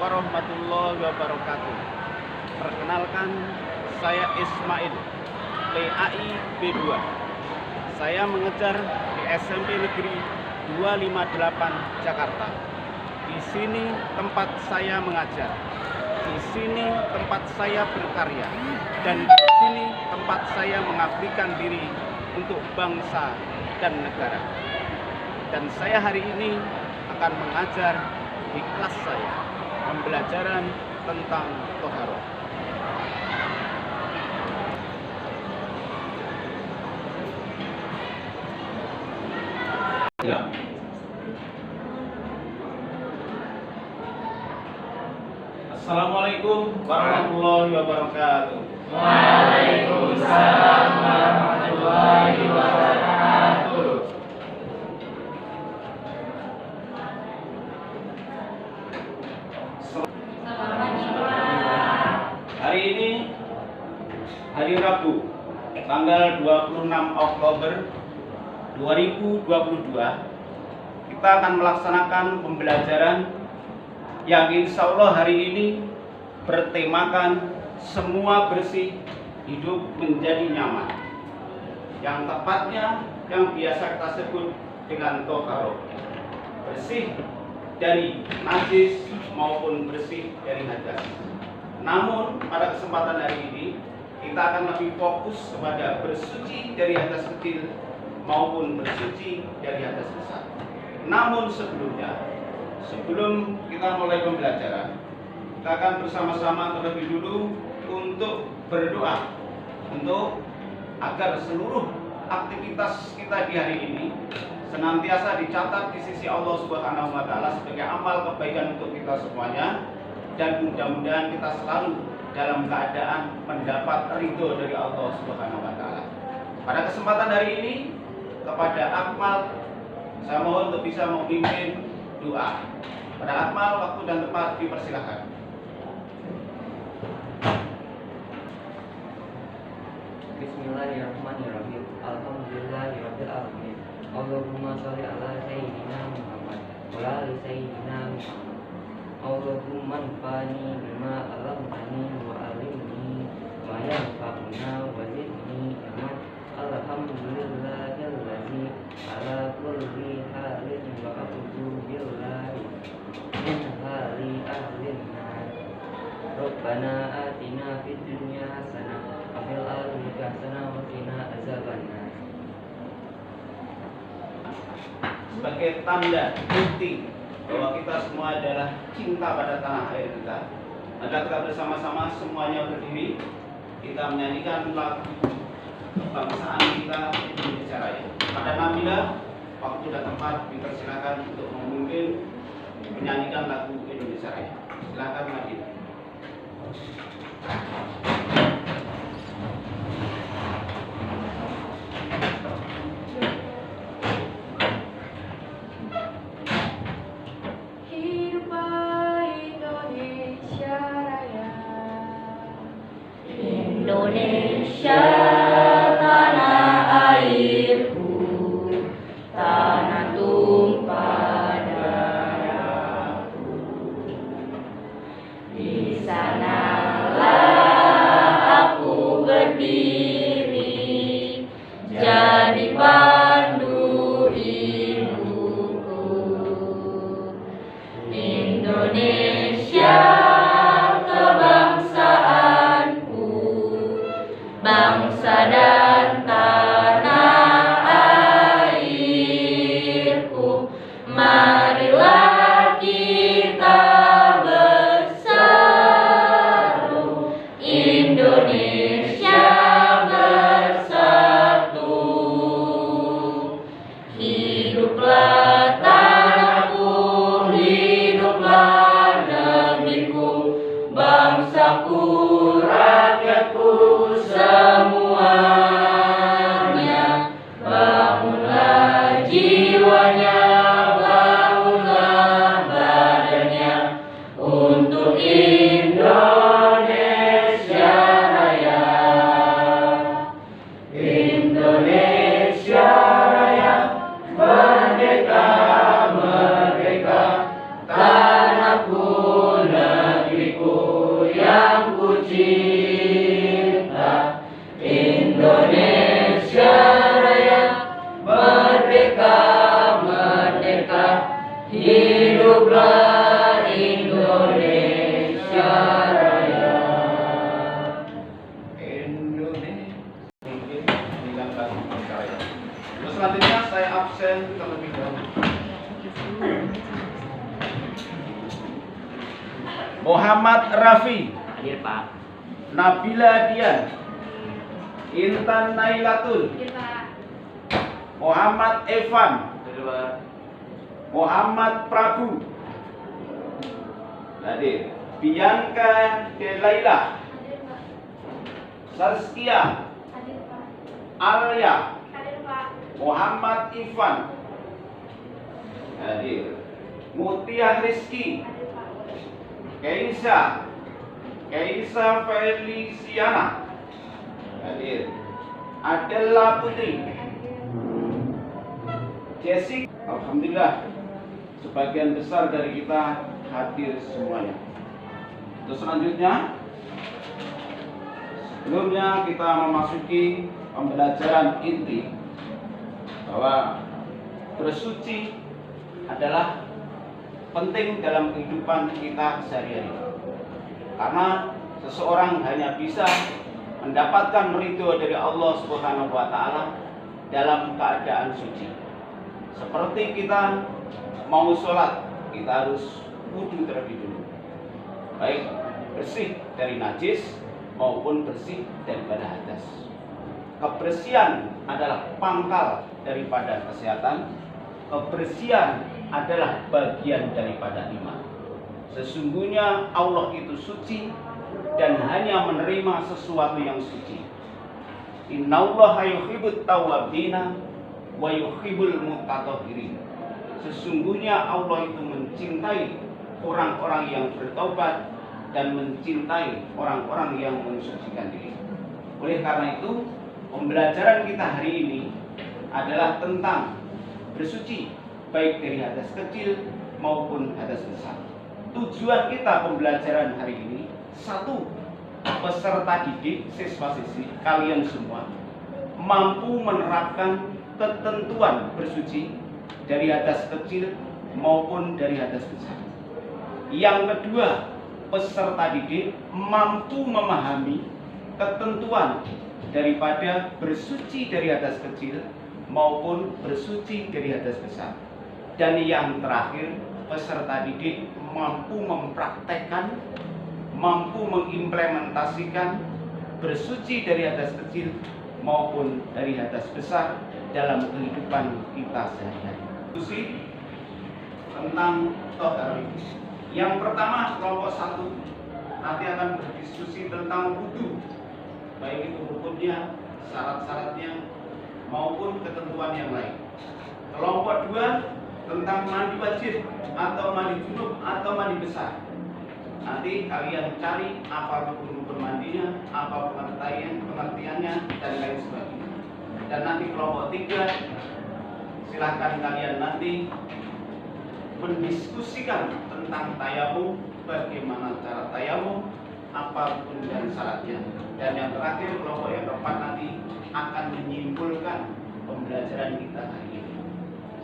warahmatullahi wabarakatuh. Perkenalkan, saya Ismail, PAI B2. Saya mengajar di SMP Negeri 258 Jakarta. Di sini tempat saya mengajar. Di sini tempat saya berkarya. Dan di sini tempat saya mengabdikan diri untuk bangsa dan negara. Dan saya hari ini akan mengajar di kelas saya pembelajaran tentang toharoh. Ya. Assalamualaikum warahmatullahi wabarakatuh. Waalaikumsalam warahmatullahi wabarakatuh. Hari ini hari Rabu, tanggal 26 Oktober 2022, kita akan melaksanakan pembelajaran yang insya Allah hari ini bertemakan semua bersih, hidup menjadi nyaman. Yang tepatnya yang biasa kita sebut dengan toharoh, bersih dari najis maupun bersih dari hadas. Namun pada kesempatan hari ini kita akan lebih fokus kepada bersuci dari hadas kecil maupun bersuci dari hadas besar. Namun sebelum kita mulai pembelajaran, kita akan bersama-sama terlebih dulu untuk berdoa untuk agar seluruh aktivitas kita di hari ini senantiasa dicatat di sisi Allah Subhanahu wa taala sebagai amal kebaikan untuk kita semuanya, dan mudah-mudahan kita selalu dalam keadaan mendapat ridho dari Allah Subhanahu wa taala. Pada kesempatan hari ini, kepada Akmal saya mohon untuk bisa memimpin doa. Pada Akmal, waktu dan tempat dipersilakan. Bismillahirrahmanirrahim. Alhamdulillahirabbil alamin. Allahumma shalli ala sayyidina Muhammad wa ala ali sayyidina Muhammad. Allahumma anfa'ni bima 'allamtani wa 'allimni ma yanfa'una wa zidni ilman. Alhamdulillahilladzi ala kulli halin wa a'udzu billahi min hali ahlin nar. Rabbana atina fid dunya hasanah wa fil akhirati hasanah wa qina azabannar. Sebagai tanda bukti bahwa kita semua adalah cinta pada tanah air kita, maka kita bersama-sama semuanya berdiri, kita menyanyikan lagu kebangsaan kita Indonesia Raya. Pada Nabila, waktu dan tempat dipersilakan untuk memimpin menyanyikan lagu Indonesia Raya. Silakan Nabila. Indonesia tanah airku, tanah tumpah darahku. Di sanalah aku berdiri, jadi pandu ibuku. Indonesia bangsa dan tanah airku, marilah kita bersatu, Indonesia bersatu. Hiduplah tanahku, hiduplah negeriku, bangsaku, rakyatku semuanya. Bangunlah jiwanya, bangunlah badannya untuk Indonesia Raya. Indonesia Raya, merdeka, merdeka, tanahku negeriku. Muhammad Rafi, Hadir Pak. Nabila Dian, Intan Nailatul, Muhammad Evan, Hadir Pak. Muhammad Prabu, hadir. Bianca Delaila, Saskia, Alia, Muhammad Ivan, hadir. Mutia Rizki, Keisa Feliciana, hadir. Adela Putri, Jessica. Alhamdulillah, sebagian besar dari kita hadir semuanya. Terus selanjutnya, sebelumnya kita memasuki pembelajaran inti bahwa bersuci adalah penting dalam kehidupan kita sehari-hari. Karena seseorang hanya bisa mendapatkan ridho dari Allah Subhanahu wa taala dalam keadaan suci. Seperti kita mau sholat, kita harus wudu terlebih dulu. Baik bersih dari najis maupun bersih daripada hadas. Kebersihan adalah pangkal daripada kesehatan. Kebersihan adalah bagian daripada iman. Sesungguhnya Allah itu suci dan hanya menerima sesuatu yang suci. Innallaha yuhibbut tawwabina wa yuhibbul mutatahhirin. Sesungguhnya Allah itu mencintai orang-orang yang bertobat dan mencintai orang-orang yang mensucikan diri. Oleh karena itu, pembelajaran kita hari ini adalah tentang bersuci, baik dari hadas kecil maupun hadas besar. Tujuan kita pembelajaran hari ini, satu, peserta didik, siswa-siswi kalian semua mampu menerapkan ketentuan bersuci dari hadas kecil maupun dari hadas besar. Yang kedua, peserta didik mampu memahami ketentuan daripada bersuci dari hadas kecil maupun bersuci dari hadas besar. Dan yang terakhir, peserta didik mampu mempraktekkan, mampu mengimplementasikan bersuci dari hadas kecil maupun dari hadas besar dalam kehidupan kita sehari-hari. Diskusi tentang tohar. Yang pertama, kelompok 1 nanti akan berdiskusi tentang wudu, baik itu rukunnya, syarat-syaratnya maupun ketentuan yang lain. Kelompok 2 tentang mandi wajib atau mandi junub atau mandi besar. Nanti kalian cari apa rukun-rukun mandinya, apa pengertiannya dan lain sebagainya. Dan nanti kelompok 3 silahkan kalian nanti mendiskusikan tentang tayamum, bagaimana cara tayamum, apa rukun dan syaratnya. Dan yang terakhir, kelompok yang keempat nanti akan menyimpulkan pembelajaran kita hari ini.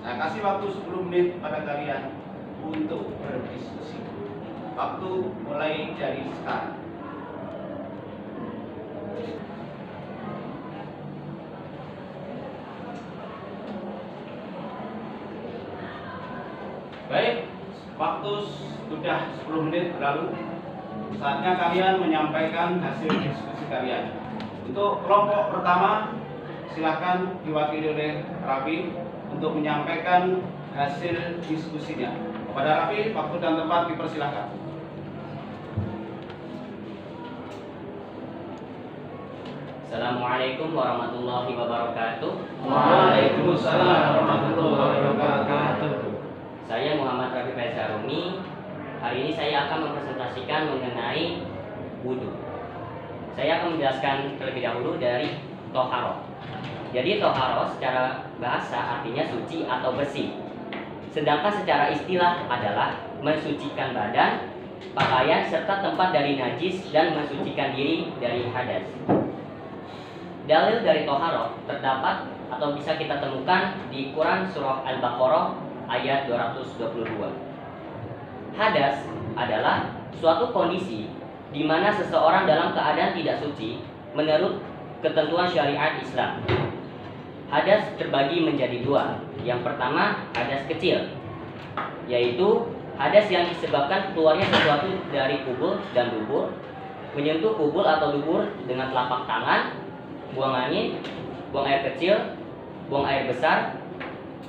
Saya kasih waktu 10 menit pada kalian untuk berdiskusi. Waktu mulai dari sekarang. Baik, waktu sudah 10 menit berlalu. Saatnya kalian menyampaikan hasil diskusi kalian. Untuk kelompok pertama, silakan diwakili oleh Rafi untuk menyampaikan hasil diskusinya. Kepada Rafi, waktu dan tempat dipersilakan. Assalamualaikum warahmatullahi wabarakatuh. Waalaikumsalam warahmatullahi wabarakatuh. Saya Muhammad Rafi Faizarumi. Hari ini saya akan mempresentasikan mengenai wudu. Saya akan menjelaskan terlebih dahulu dari toharoh. Jadi toharoh secara bahasa artinya suci atau bersih. Sedangkan secara istilah adalah mensucikan badan, pakaian serta tempat dari najis dan mensucikan diri dari hadas. Dalil dari toharoh terdapat atau bisa kita temukan di Quran surah Al-Baqarah ayat 222. Hadas adalah suatu kondisi di mana seseorang dalam keadaan tidak suci menurut ketentuan syariat Islam. Hadas terbagi menjadi 2. Yang pertama, hadas kecil, yaitu hadas yang disebabkan keluarnya sesuatu dari kubul dan dubur, menyentuh kubul atau dubur dengan telapak tangan, buang angin, buang air kecil, buang air besar,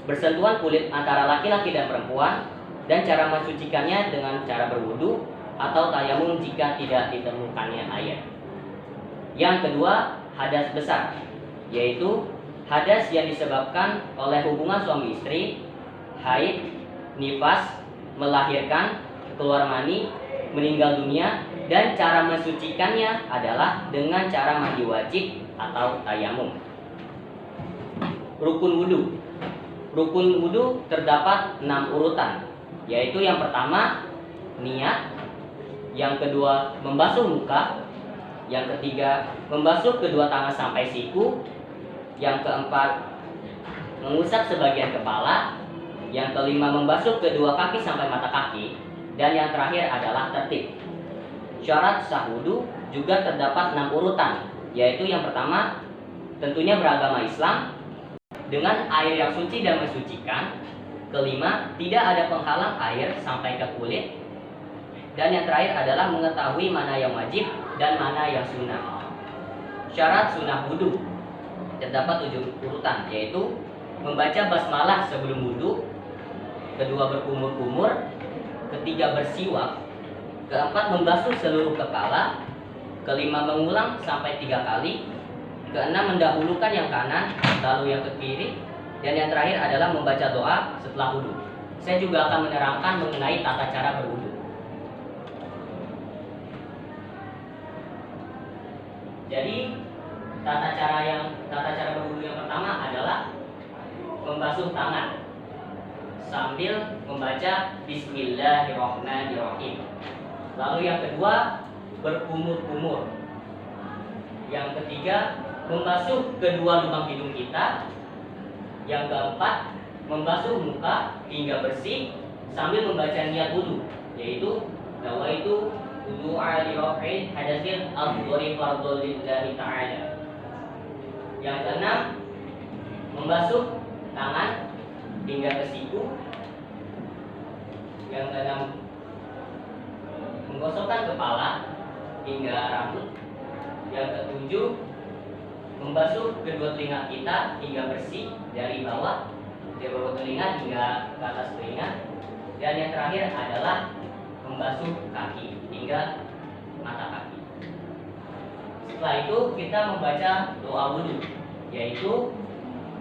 bersentuhan kulit antara laki-laki dan perempuan, dan cara mensucikannya dengan cara berwudu atau tayamum jika tidak ditemukannya air. Yang kedua, hadas besar, yaitu hadas yang disebabkan oleh hubungan suami istri, haid, nifas, melahirkan, keluar mani, meninggal dunia, dan cara mensucikannya adalah dengan cara mandi wajib atau tayamum. Rukun wudu. Rukun wudu terdapat 6 urutan, yaitu yang pertama niat, yang kedua membasuh muka, yang ketiga membasuh kedua tangan sampai siku, yang keempat mengusap sebagian kepala, yang kelima membasuh kedua kaki sampai mata kaki, dan yang terakhir adalah tertib. Syarat sah wudu juga terdapat 6 urutan, yaitu yang pertama tentunya beragama Islam dengan air yang suci dan mensucikan. Kelima, tidak ada penghalang air sampai ke kulit. Dan yang terakhir adalah mengetahui mana yang wajib dan mana yang sunnah. Syarat sunnah wudu terdapat 7 urutan, yaitu membaca basmalah sebelum wudu, kedua berkumur-kumur, ketiga bersiwak, keempat membasuh seluruh kepala, kelima mengulang sampai 3 kali, keenam mendahulukan yang kanan lalu yang ke kiri, dan yang terakhir adalah membaca doa setelah wudu. Saya juga akan menerangkan mengenai tata cara berwudu. Jadi tata cara berwudu yang pertama adalah membasuh tangan sambil membaca Bismillahirrahmanirrahim. Lalu yang kedua berkumur-kumur. Yang ketiga membasuh kedua lubang hidung kita. Yang keempat membasuh muka hingga bersih sambil membaca niat wudu, yaitu nawaitu wudu'a li raf'i hadatsil afdhari fardhu lillahi ta'ala. Yang keenam membasuh tangan hingga ke siku. Yang keenam menggosokkan kepala hingga rambut. Yang ketujuh membasuh kedua telinga kita hingga bersih dari bawah telinga hingga ke atas telinga. Dan yang terakhir adalah membasuh kaki hingga mata kaki. Setelah itu kita membaca doa wudu, yaitu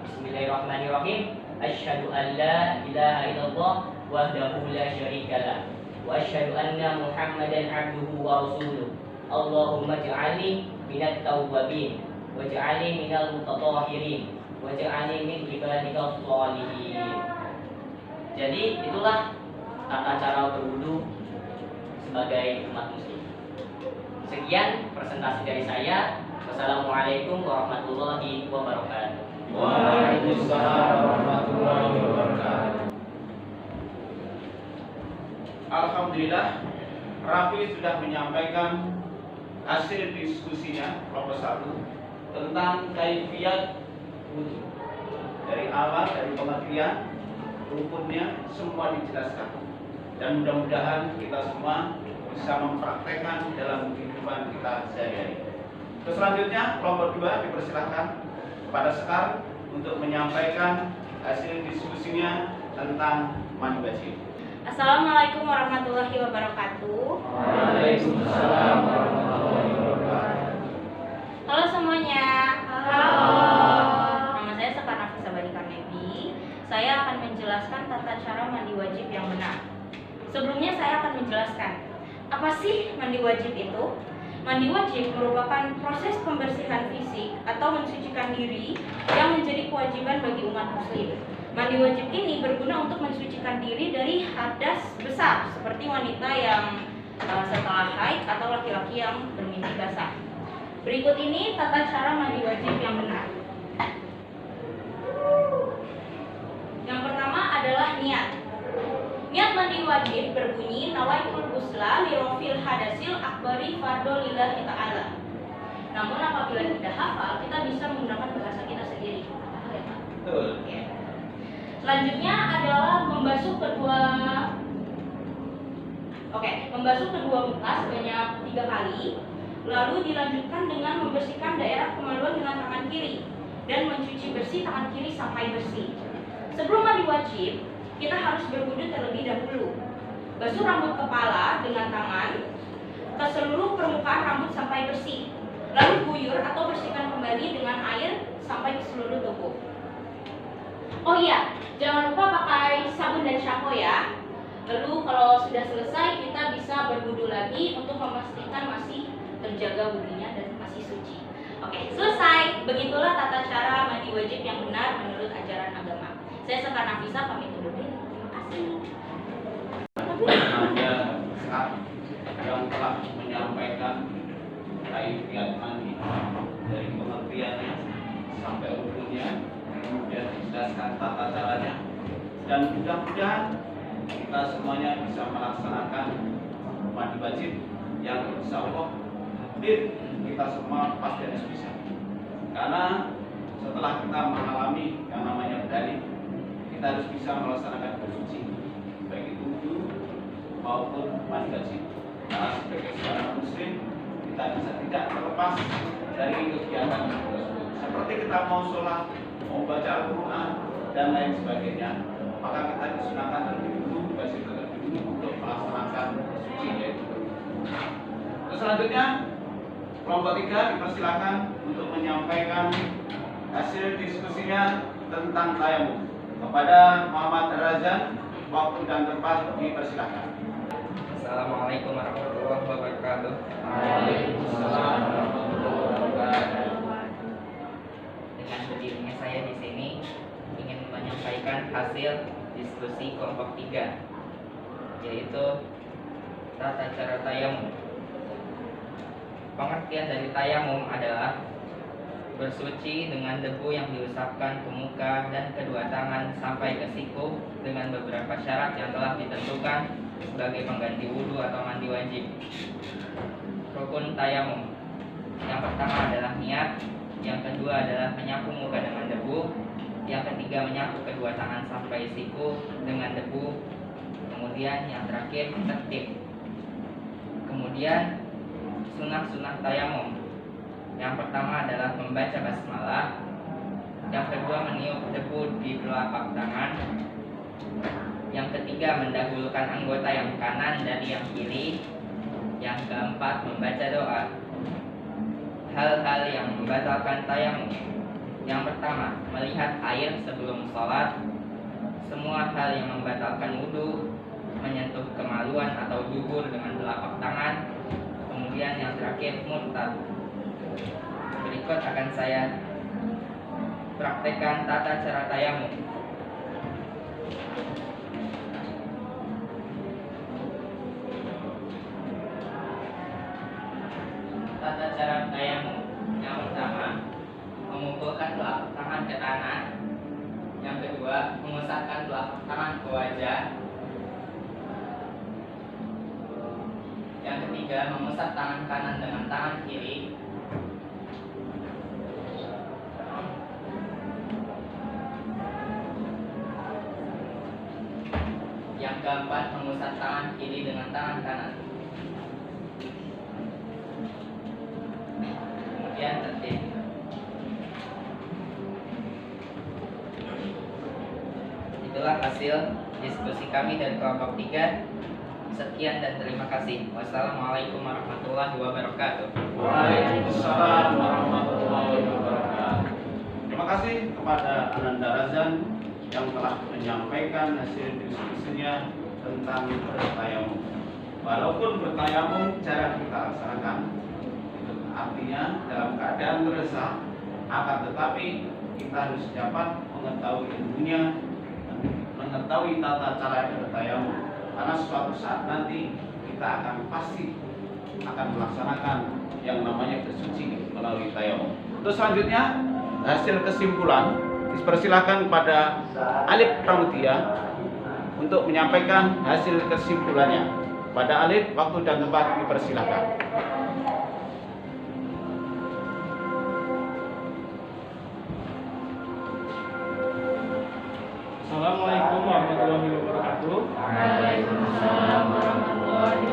Bismillahirrahmanirrahim. Asyhadu an la ilaha illallah wahdahu la syarikalah wa asyhadu anna Muhammadan abduhu wa rasuluh. Allahumma ij'alni minat tawwabin waj'alni minal mutatahhirin waj'alni min ibadikal shalihin. Jadi itulah tata cara berwudu sebagai umat muslim. Sekian presentasi dari saya. Wassalamualaikum warahmatullahi wabarakatuh. Waalaikumsalam warahmatullahi wabarakatuh. Alhamdulillah, Raffi sudah menyampaikan hasil diskusinya kelompok 1 tentang kaifiyat wudu. Dari awal, dari pengertian, rukunnya semua dijelaskan. Dan mudah-mudahan kita semua bisa mempraktekkan dalam kehidupan kita sehari-hari. Terus selanjutnya kelompok 2 dipersilahkan kepada Sekar untuk menyampaikan hasil diskusinya tentang mandi wajib. Assalamualaikum warahmatullahi wabarakatuh. Waalaikumsalam warahmatullahi wabarakatuh. Halo semuanya. Halo. Nama saya Sekar Nafisa Bani Karnebi. Saya akan menjelaskan tata cara mandi wajib yang benar. Sebelumnya saya akan menjelaskan apa sih mandi wajib itu. Mandi wajib merupakan proses pembersihan fisik atau mensucikan diri yang menjadi kewajiban bagi umat muslim. Mandi wajib ini berguna untuk mensucikan diri dari hadas besar seperti wanita yang setelah haid atau laki-laki yang bermimpi basah. Berikut ini tata cara mandi wajib yang benar. Yang pertama adalah niat. Niat mandi wajib berbunyi nawaitul ghusla li rafil hadasil akbari fardhu lillahi ta'ala. Namun apabila tidak hafal, kita bisa menggunakan bahasa kita sendiri. Hafal ya, Pak? Betul. Ya. Selanjutnya adalah membasuh kedua Oke, membasuh kedua muka sebanyak 3 kali, lalu dilanjutkan dengan membersihkan daerah kemaluan dengan tangan kiri dan mencuci bersih tangan kiri sampai bersih. Sebelum mandi wajib, kita harus berwudu terlebih dahulu. Basuh rambut kepala dengan tangan ke seluruh permukaan rambut sampai bersih. Lalu guyur atau bersihkan kembali dengan air sampai ke seluruh tubuh. Oh iya, jangan lupa pakai sabun dan shampoo ya. Lalu kalau sudah selesai, kita bisa berwudu lagi untuk memastikan masih terjaga wudunya dan masih suci. Oke, selesai. Begitulah tata cara mandi wajib yang benar menurut ajaran agama. Saya Sekar Nafisa pamit undur diri. Terima kasih. Ada Ustaz yang telah menyampaikan kaifiat mandi dari pengertiannya sampai ujungnya, kemudian dijelaskan tata caranya, dan mudah-mudahan kita semuanya bisa melaksanakan mandi wajib yang insya Allah hampir kita semua pasti harus bisa. Karena setelah kita mengalami yang namanya dalil, kita harus bisa melaksanakan bersuci, baik itu wudu maupun mandi wajib. Karena sebagai seorang muslim, kita bisa tidak terlepas dari kegiatan tersebut. Seperti kita mau sholat, mau baca Al-Quran, dan lain sebagainya, maka kita disunahkan terlebih dulu, wajib terlebih dulu untuk melaksanakan suci, yaitu berwudu. Terus selanjutnya, kelompok 3 dipersilakan untuk menyampaikan hasil diskusinya tentang tayamum. Kepada Muhammad Razan, waktu dan tempat dipersilakan. Assalamualaikum warahmatullahi wabarakatuh. Waalaikumsalam warahmatullahi wabarakatuh. Dengan berdirinya saya di sini ingin menyampaikan hasil diskusi kelompok 3, yaitu tata cara tayamum. Pengertian dari tayamum adalah bersuci dengan debu yang diusapkan ke muka dan kedua tangan sampai ke siku dengan beberapa syarat yang telah ditentukan sebagai pengganti wudhu atau mandi wajib. Rukun tayamum yang pertama adalah niat, yang kedua adalah menyapu muka dengan debu, yang ketiga menyapu kedua tangan sampai siku dengan debu, kemudian yang terakhir tertib. Kemudian sunah-sunah tayamum. Yang pertama adalah membaca basmalah, yang kedua meniup debu di telapak tangan, yang ketiga mendahulukan anggota yang kanan dari yang kiri, yang keempat membaca doa. Hal-hal yang membatalkan tayamum. Yang pertama, melihat air sebelum sholat. Semua hal yang membatalkan wudhu, menyentuh kemaluan atau dubur dengan telapak tangan. Kemudian yang terakhir, murtad. Berikut akan saya praktekkan tata cara tayamum. Tata cara tayamum. Yang pertama, mengumpulkan telapak tangan ke tanah. Yang kedua, mengusapkan telapak tangan ke wajah. Yang ketiga, mengusap tangan kanan dengan tangan kiri. Yang keempat, mengusap tangan kiri dengan tangan kanan. Kemudian tertib. Itulah hasil diskusi kami dari kelompok 3. Sekian dan terima kasih. Wassalamualaikum warahmatullahi wabarakatuh. Waalaikumsalam warahmatullahi wabarakatuh. Terima kasih kepada Ananda Razan yang telah menyampaikan hasil diskusinya tentang bertayamum. Walaupun bertayamum cara kita laksanakan, itu artinya dalam keadaan terdesak, akan tetapi kita harus dapat mengetahui ilmunya, mengetahui tata cara bertayamum. Karena suatu saat nanti kita akan pasti akan melaksanakan yang namanya bersuci melalui tayamum. Terus selanjutnya hasil kesimpulan dipersilakan pada Alif Pramudia untuk menyampaikan hasil kesimpulannya. Pada Alif, waktu dan tempat dipersilakan. Assalamualaikum warahmatullahi wabarakatuh. Waalaikumsalam warahmatullahi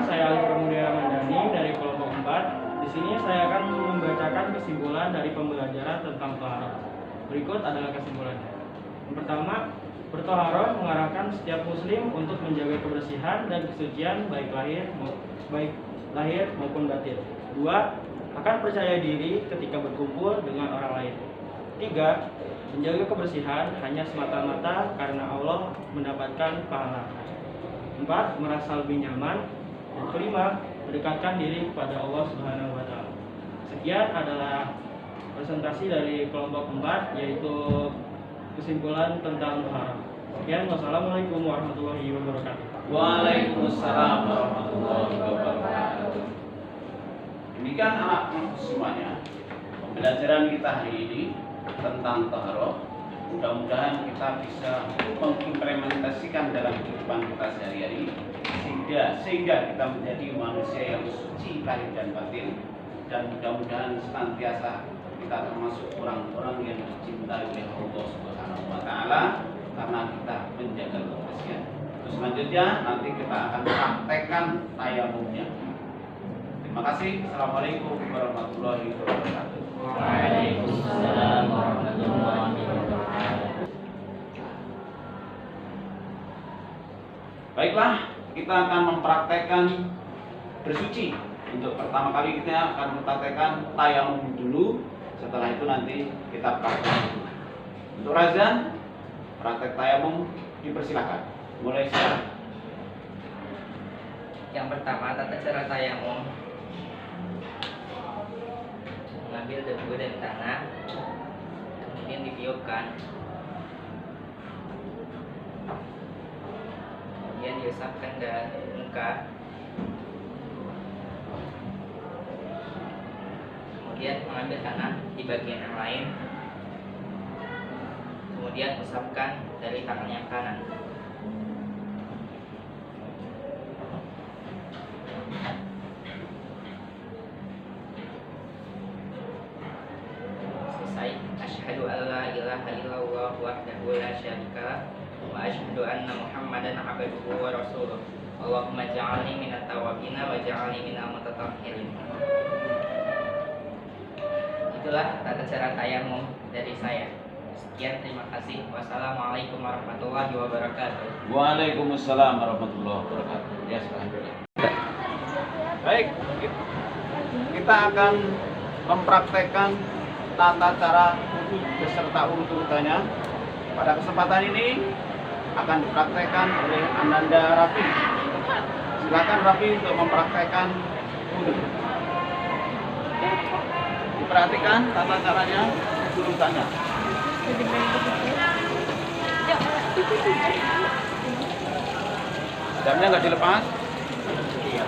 saya Ali Pramudia Mandani dari kelompok 4. Di sini saya akan membacakan kesimpulan dari pembelajaran tentang toharoh. Berikut adalah kesimpulannya. Yang pertama, bertoharoh mengarahkan setiap muslim untuk menjaga kebersihan dan kesucian baik lahir maupun batin. 2. Akan percaya diri ketika berkumpul dengan orang lain. 3. Menjaga kebersihan hanya semata-mata karena Allah mendapatkan pahala. 4. Merasa lebih nyaman. Dan kelima, mendekatkan diri kepada Allah Subhanahu wa Ta'ala. Sekian adalah presentasi dari kelompok 4, yaitu kesimpulan tentang toharoh. Sekian, wassalamualaikum warahmatullahi wabarakatuh. Waalaikumsalam warahmatullahi wabarakatuh. Demikian anak-anak semuanya, pembelajaran kita hari ini tentang toharoh. Mudah-mudahan kita bisa mengimplementasikan dalam kehidupan kita sehari-hari sehingga kita menjadi manusia yang suci lahir dan batin, dan mudah-mudahan senantiasa kita termasuk orang-orang yang dicintai oleh Allah Subhanahu wa Ta'ala karena kita menjaga kebersihan. Terus selanjutnya nanti kita akan praktekkan tayamumnya. Terima kasih. Assalamualaikum warahmatullahi wabarakatuh. Waalaikumsalam warahmatullahi wabarakatuh. Baiklah, kita akan mempraktekkan bersuci. Untuk pertama kali kita akan mempraktekkan tayamum dulu. Setelah itu nanti kita praktek. Untuk Razan, praktek tayamum dipersilakan. Mulai sekarang. Yang pertama, tata cara tayamum. Mengambil debu dari tanah, kemudian ditiupkan, kemudian diusapkan ke muka, kemudian mengambil tanah di bagian yang lain, kemudian usapkan dari tangan yang kanan. Asyhadu an la ilaha illallah wahdahu la syarika lah wa asyhadu anna Muhammadan abduhu wa rasuluh. Allahumma ja'alni minat tawabina wa ja'alni minal mutatahhirin. Itulah tata cara tayamum dari saya. Sekian, terima kasih. Wassalamualaikum warahmatullahi wabarakatuh. Waalaikumsalam warahmatullahi wabarakatuh. Ya, alhamdulillah. Baik, kita akan mempraktekkan tata cara wudhu beserta urut-urutannya. Pada kesempatan ini akan dipraktekkan oleh Ananda Raffi. Silakan Raffi untuk mempraktekkan wudhu. Diperhatikan tata caranya, urutannya. Jamnya nggak dilepas. Iya.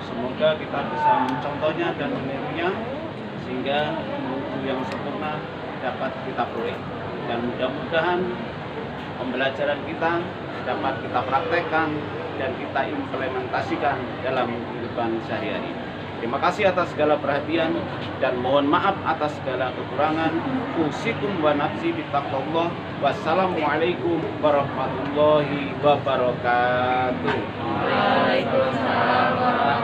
Semoga kita bisa mencontohnya dan menirunya sehingga wudhu yang sempurna dapat kita peroleh. Dan mudah-mudahan pembelajaran kita dapat kita praktekkan dan kita implementasikan dalam kehidupan sehari-hari. Terima kasih atas segala perhatian dan mohon maaf atas segala kekurangan. Usikum wa nafsi bittaqwallah. Wassalamualaikum warahmatullahi wabarakatuh. Waalaikumsalam warahmatullahi wabarakatuh.